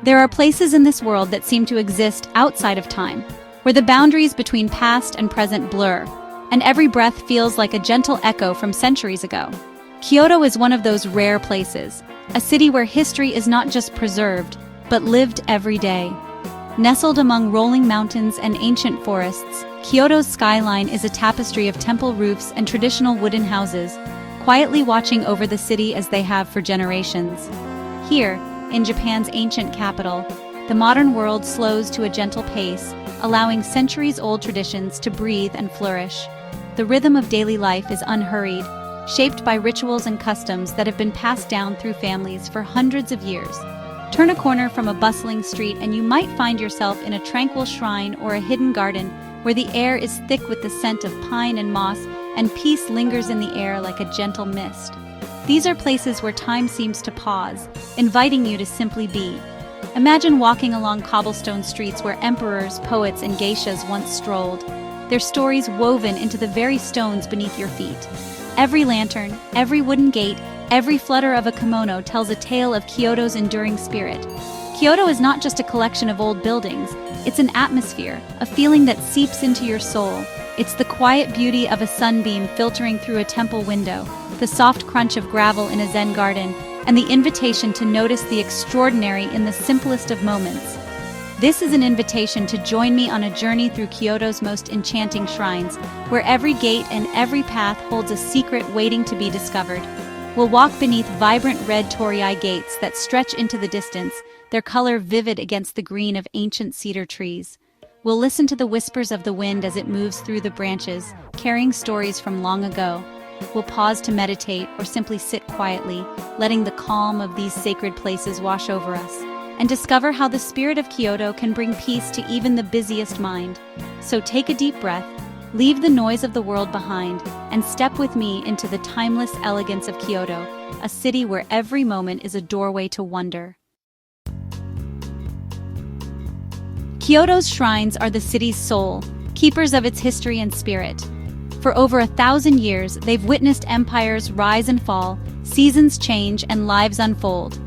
There are places in this world that seem to exist outside of time, where the boundaries between past and present blur, and every breath feels like a gentle echo from centuries ago. Kyoto is one of those rare places, a city where history is not just preserved, but lived every day. Nestled among rolling mountains and ancient forests, Kyoto's skyline is a tapestry of temple roofs and traditional wooden houses, quietly watching over the city as they have for generations. Here, in Japan's ancient capital, the modern world slows to a gentle pace, allowing centuries-old traditions to breathe and flourish. The rhythm of daily life is unhurried, shaped by rituals and customs that have been passed down through families for hundreds of years. Turn a corner from a bustling street and you might find yourself in a tranquil shrine or a hidden garden where the air is thick with the scent of pine and moss, and peace lingers in the air like a gentle mist. These are places where time seems to pause, inviting you to simply be. Imagine walking along cobblestone streets where emperors, poets, and geishas once strolled, their stories woven into the very stones beneath your feet. Every lantern, every wooden gate, every flutter of a kimono tells a tale of Kyoto's enduring spirit. Kyoto is not just a collection of old buildings, it's an atmosphere, a feeling that seeps into your soul. It's the quiet beauty of a sunbeam filtering through a temple window, the soft crunch of gravel in a Zen garden, and the invitation to notice the extraordinary in the simplest of moments. This is an invitation to join me on a journey through Kyoto's most enchanting shrines, where every gate and every path holds a secret waiting to be discovered. We'll walk beneath vibrant red torii gates that stretch into the distance, their color vivid against the green of ancient cedar trees. We'll listen to the whispers of the wind as it moves through the branches, carrying stories from long ago. We'll pause to meditate or simply sit quietly, letting the calm of these sacred places wash over us, and discover how the spirit of Kyoto can bring peace to even the busiest mind. So take a deep breath, leave the noise of the world behind, and step with me into the timeless elegance of Kyoto, a city where every moment is a doorway to wonder. Kyoto's shrines are the city's soul, keepers of its history and spirit. For over 1,000 years, they've witnessed empires rise and fall, seasons change, and lives unfold.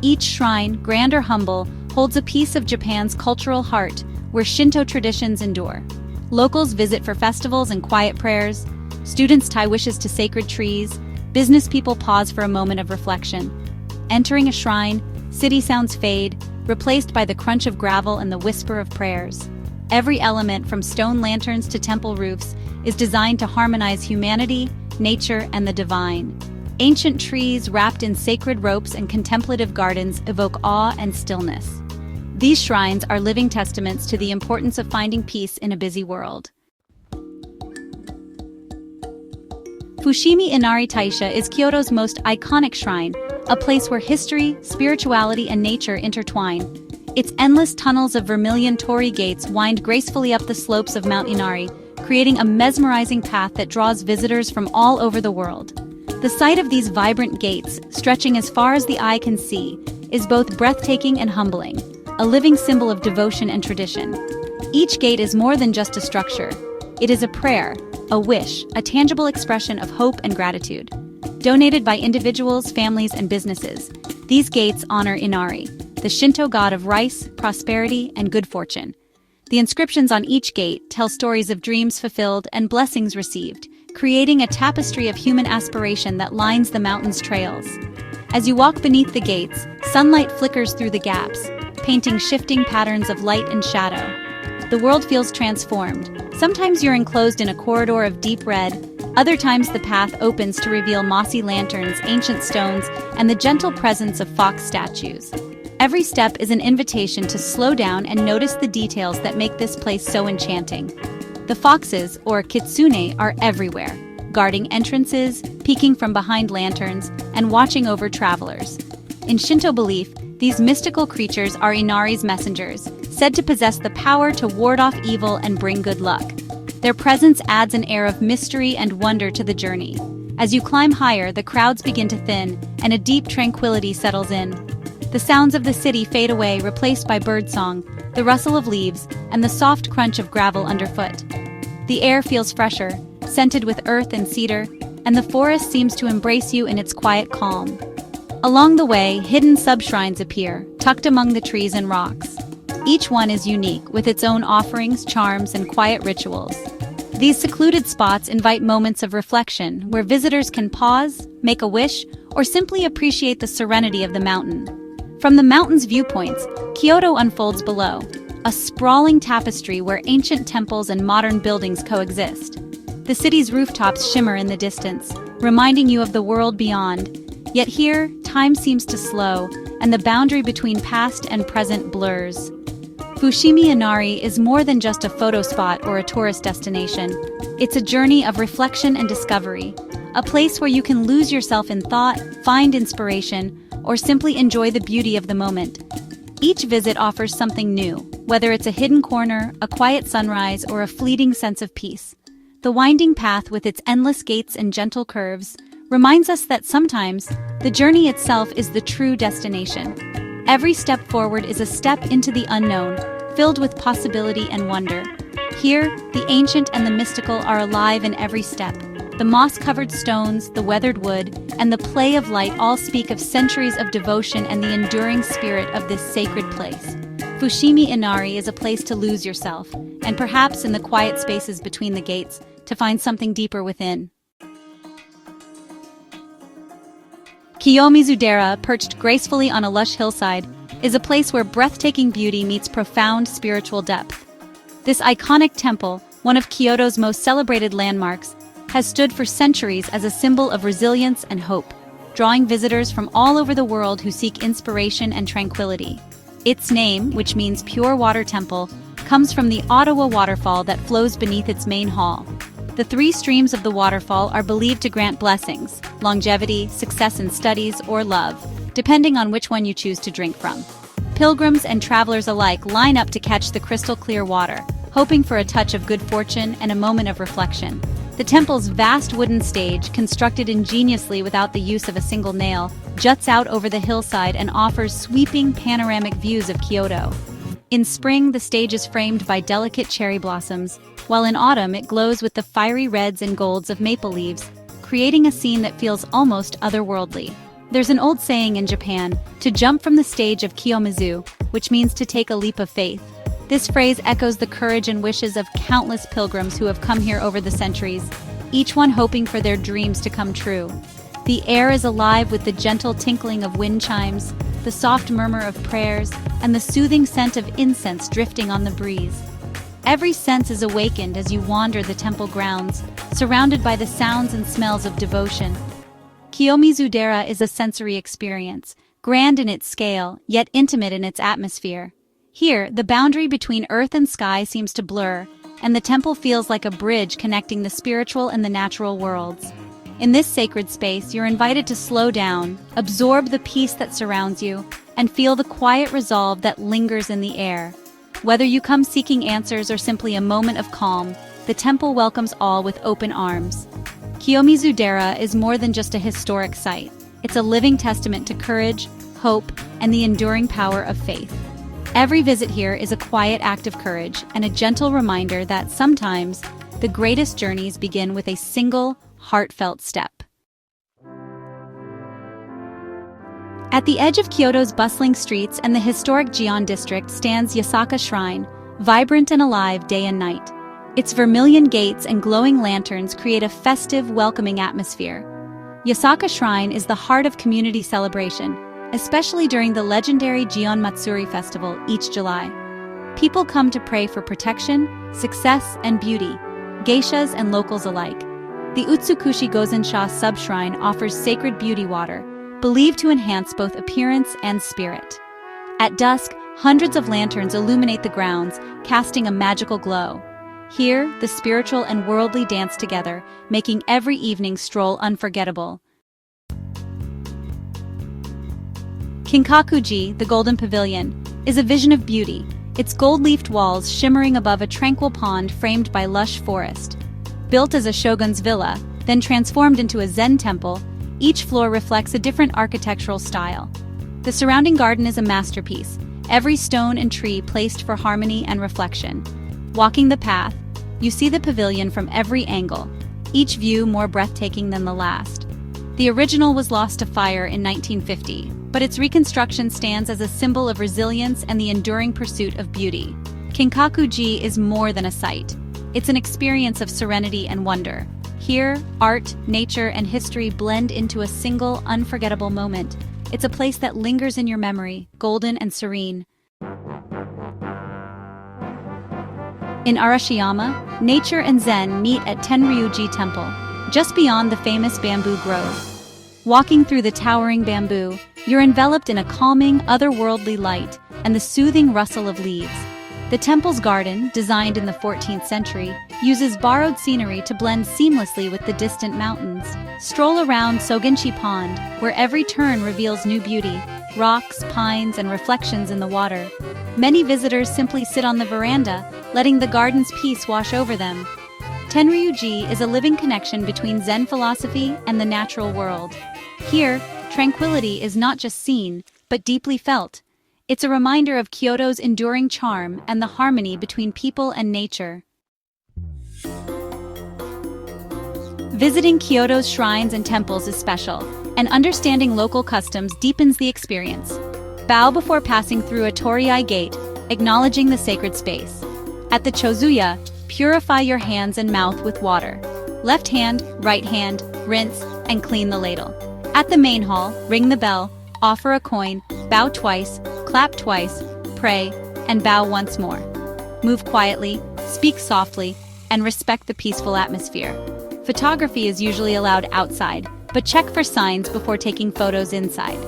Each shrine, grand or humble, holds a piece of Japan's cultural heart, where Shinto traditions endure. Locals visit for festivals and quiet prayers, students tie wishes to sacred trees, business people pause for a moment of reflection. Entering a shrine, city sounds fade, replaced by the crunch of gravel and the whisper of prayers. Every element, from stone lanterns to temple roofs, is designed to harmonize humanity, nature, and the divine. Ancient trees wrapped in sacred ropes and contemplative gardens evoke awe and stillness. These shrines are living testaments to the importance of finding peace in a busy world. Fushimi Inari Taisha is Kyoto's most iconic shrine, a place where history, spirituality, and nature intertwine. Its endless tunnels of vermilion torii gates wind gracefully up the slopes of Mount Inari, creating a mesmerizing path that draws visitors from all over the world. The sight of these vibrant gates, stretching as far as the eye can see, is both breathtaking and humbling, a living symbol of devotion and tradition. Each gate is more than just a structure. It is a prayer, a wish, a tangible expression of hope and gratitude. Donated by individuals, families, and businesses, these gates honor Inari, the Shinto god of rice, prosperity, and good fortune. The inscriptions on each gate tell stories of dreams fulfilled and blessings received, creating a tapestry of human aspiration that lines the mountain's trails. As you walk beneath the gates, sunlight flickers through the gaps, painting shifting patterns of light and shadow. The world feels transformed. Sometimes you're enclosed in a corridor of deep red, other times the path opens to reveal mossy lanterns, ancient stones, and the gentle presence of fox statues. Every step is an invitation to slow down and notice the details that make this place so enchanting. The foxes, or kitsune, are everywhere, guarding entrances, peeking from behind lanterns, and watching over travelers. In Shinto belief, these mystical creatures are Inari's messengers, said to possess the power to ward off evil and bring good luck. Their presence adds an air of mystery and wonder to the journey. As you climb higher, the crowds begin to thin, and a deep tranquility settles in. The sounds of the city fade away, replaced by birdsong, the rustle of leaves, and the soft crunch of gravel underfoot. The air feels fresher, scented with earth and cedar, and the forest seems to embrace you in its quiet calm. Along the way, hidden sub-shrines appear, tucked among the trees and rocks. Each one is unique, with its own offerings, charms, and quiet rituals. These secluded spots invite moments of reflection, where visitors can pause, make a wish, or simply appreciate the serenity of the mountain. From the mountain's viewpoints, Kyoto unfolds below, a sprawling tapestry where ancient temples and modern buildings coexist. The city's rooftops shimmer in the distance, reminding you of the world beyond. Yet here, time seems to slow, and the boundary between past and present blurs. Fushimi Inari is more than just a photo spot or a tourist destination. It's a journey of reflection and discovery, a place where you can lose yourself in thought, find inspiration, or simply enjoy the beauty of the moment. Each visit offers something new, whether it's a hidden corner, a quiet sunrise, or a fleeting sense of peace. The winding path with its endless gates and gentle curves reminds us that sometimes the journey itself is the true destination. Every step forward is a step into the unknown, filled with possibility and wonder. Here, the ancient and the mystical are alive in every step. The moss-covered stones, the weathered wood, and the play of light all speak of centuries of devotion and the enduring spirit of this sacred place. Fushimi Inari is a place to lose yourself, and perhaps in the quiet spaces between the gates, to find something deeper within. Kiyomizu-dera, perched gracefully on a lush hillside, is a place where breathtaking beauty meets profound spiritual depth. This iconic temple, one of Kyoto's most celebrated landmarks, has stood for centuries as a symbol of resilience and hope, drawing visitors from all over the world who seek inspiration and tranquility. Its name, which means pure water temple, comes from the Ottawa waterfall that flows beneath its main hall. The three streams of the waterfall are believed to grant blessings, longevity, success in studies, or love, depending on which one you choose to drink from. Pilgrims and travelers alike line up to catch the crystal-clear water, hoping for a touch of good fortune and a moment of reflection. The temple's vast wooden stage, constructed ingeniously without the use of a single nail, juts out over the hillside and offers sweeping panoramic views of Kyoto. In spring, the stage is framed by delicate cherry blossoms, while in autumn it glows with the fiery reds and golds of maple leaves, creating a scene that feels almost otherworldly. There's an old saying in Japan, to jump from the stage of Kiyomizu, which means to take a leap of faith. This phrase echoes the courage and wishes of countless pilgrims who have come here over the centuries, each one hoping for their dreams to come true. The air is alive with the gentle tinkling of wind chimes, the soft murmur of prayers, and the soothing scent of incense drifting on the breeze. Every sense is awakened as you wander the temple grounds, surrounded by the sounds and smells of devotion. Kiyomizu-dera is a sensory experience, grand in its scale, yet intimate in its atmosphere. Here, the boundary between earth and sky seems to blur, and the temple feels like a bridge connecting the spiritual and the natural worlds. In this sacred space, you're invited to slow down, absorb the peace that surrounds you, and feel the quiet resolve that lingers in the air. Whether you come seeking answers or simply a moment of calm, the temple welcomes all with open arms. Kiyomizu-dera is more than just a historic site. It's a living testament to courage, hope, and the enduring power of faith. Every visit here is a quiet act of courage and a gentle reminder that sometimes the greatest journeys begin with a single, heartfelt step. At the edge of Kyoto's bustling streets and the historic Gion district stands Yasaka Shrine, vibrant and alive day and night. Its vermilion gates and glowing lanterns create a festive, welcoming atmosphere. Yasaka Shrine is the heart of community celebration, especially during the legendary Gion Matsuri festival each July. People come to pray for protection, success, and beauty, geishas and locals alike. The Utsukushi Gozensha sub-shrine offers sacred beauty water, believed to enhance both appearance and spirit. At dusk, hundreds of lanterns illuminate the grounds, casting a magical glow. Here, the spiritual and worldly dance together, making every evening stroll unforgettable. Kinkakuji, the Golden Pavilion, is a vision of beauty, its gold-leafed walls shimmering above a tranquil pond framed by lush forest. Built as a shogun's villa, then transformed into a Zen temple, each floor reflects a different architectural style. The surrounding garden is a masterpiece, every stone and tree placed for harmony and reflection. Walking the path, you see the pavilion from every angle, each view more breathtaking than the last. The original was lost to fire in 1950, but its reconstruction stands as a symbol of resilience and the enduring pursuit of beauty. Kinkaku-ji is more than a site. It's an experience of serenity and wonder. Here, art, nature, and history blend into a single, unforgettable moment. It's a place that lingers in your memory, golden and serene. In Arashiyama, nature and Zen meet at Tenryuji Temple, just beyond the famous bamboo grove. Walking through the towering bamboo, you're enveloped in a calming, otherworldly light and the soothing rustle of leaves. The temple's garden, designed in the 14th century, uses borrowed scenery to blend seamlessly with the distant mountains. Stroll around Sogenshi Pond, where every turn reveals new beauty, rocks, pines, and reflections in the water. Many visitors simply sit on the veranda, letting the garden's peace wash over them. Tenryuji is a living connection between Zen philosophy and the natural world. Here, tranquility is not just seen, but deeply felt. It's a reminder of Kyoto's enduring charm and the harmony between people and nature. Visiting Kyoto's shrines and temples is special, and understanding local customs deepens the experience. Bow before passing through a torii gate, acknowledging the sacred space. At the Chozuya, purify your hands and mouth with water. Left hand, right hand, rinse, and clean the ladle. At the main hall, ring the bell, offer a coin, bow twice, clap twice, pray, and bow once more. Move quietly, speak softly, and respect the peaceful atmosphere. Photography is usually allowed outside, but check for signs before taking photos inside.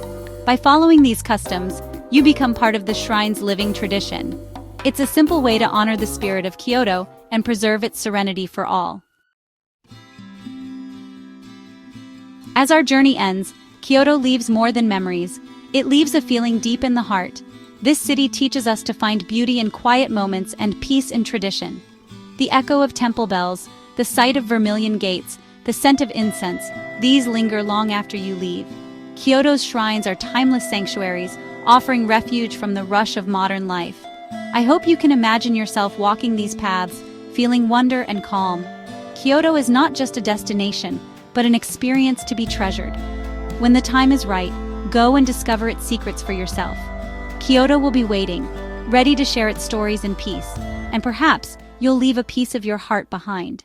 By following these customs, you become part of the shrine's living tradition. It's a simple way to honor the spirit of Kyoto and preserve its serenity for all. As our journey ends, Kyoto leaves more than memories. It leaves a feeling deep in the heart. This city teaches us to find beauty in quiet moments and peace in tradition. The echo of temple bells, the sight of vermilion gates, the scent of incense, these linger long after you leave. Kyoto's shrines are timeless sanctuaries, offering refuge from the rush of modern life. I hope you can imagine yourself walking these paths, feeling wonder and calm. Kyoto is not just a destination, but an experience to be treasured. When the time is right, go and discover its secrets for yourself. Kyoto will be waiting, ready to share its stories in peace, and perhaps you'll leave a piece of your heart behind.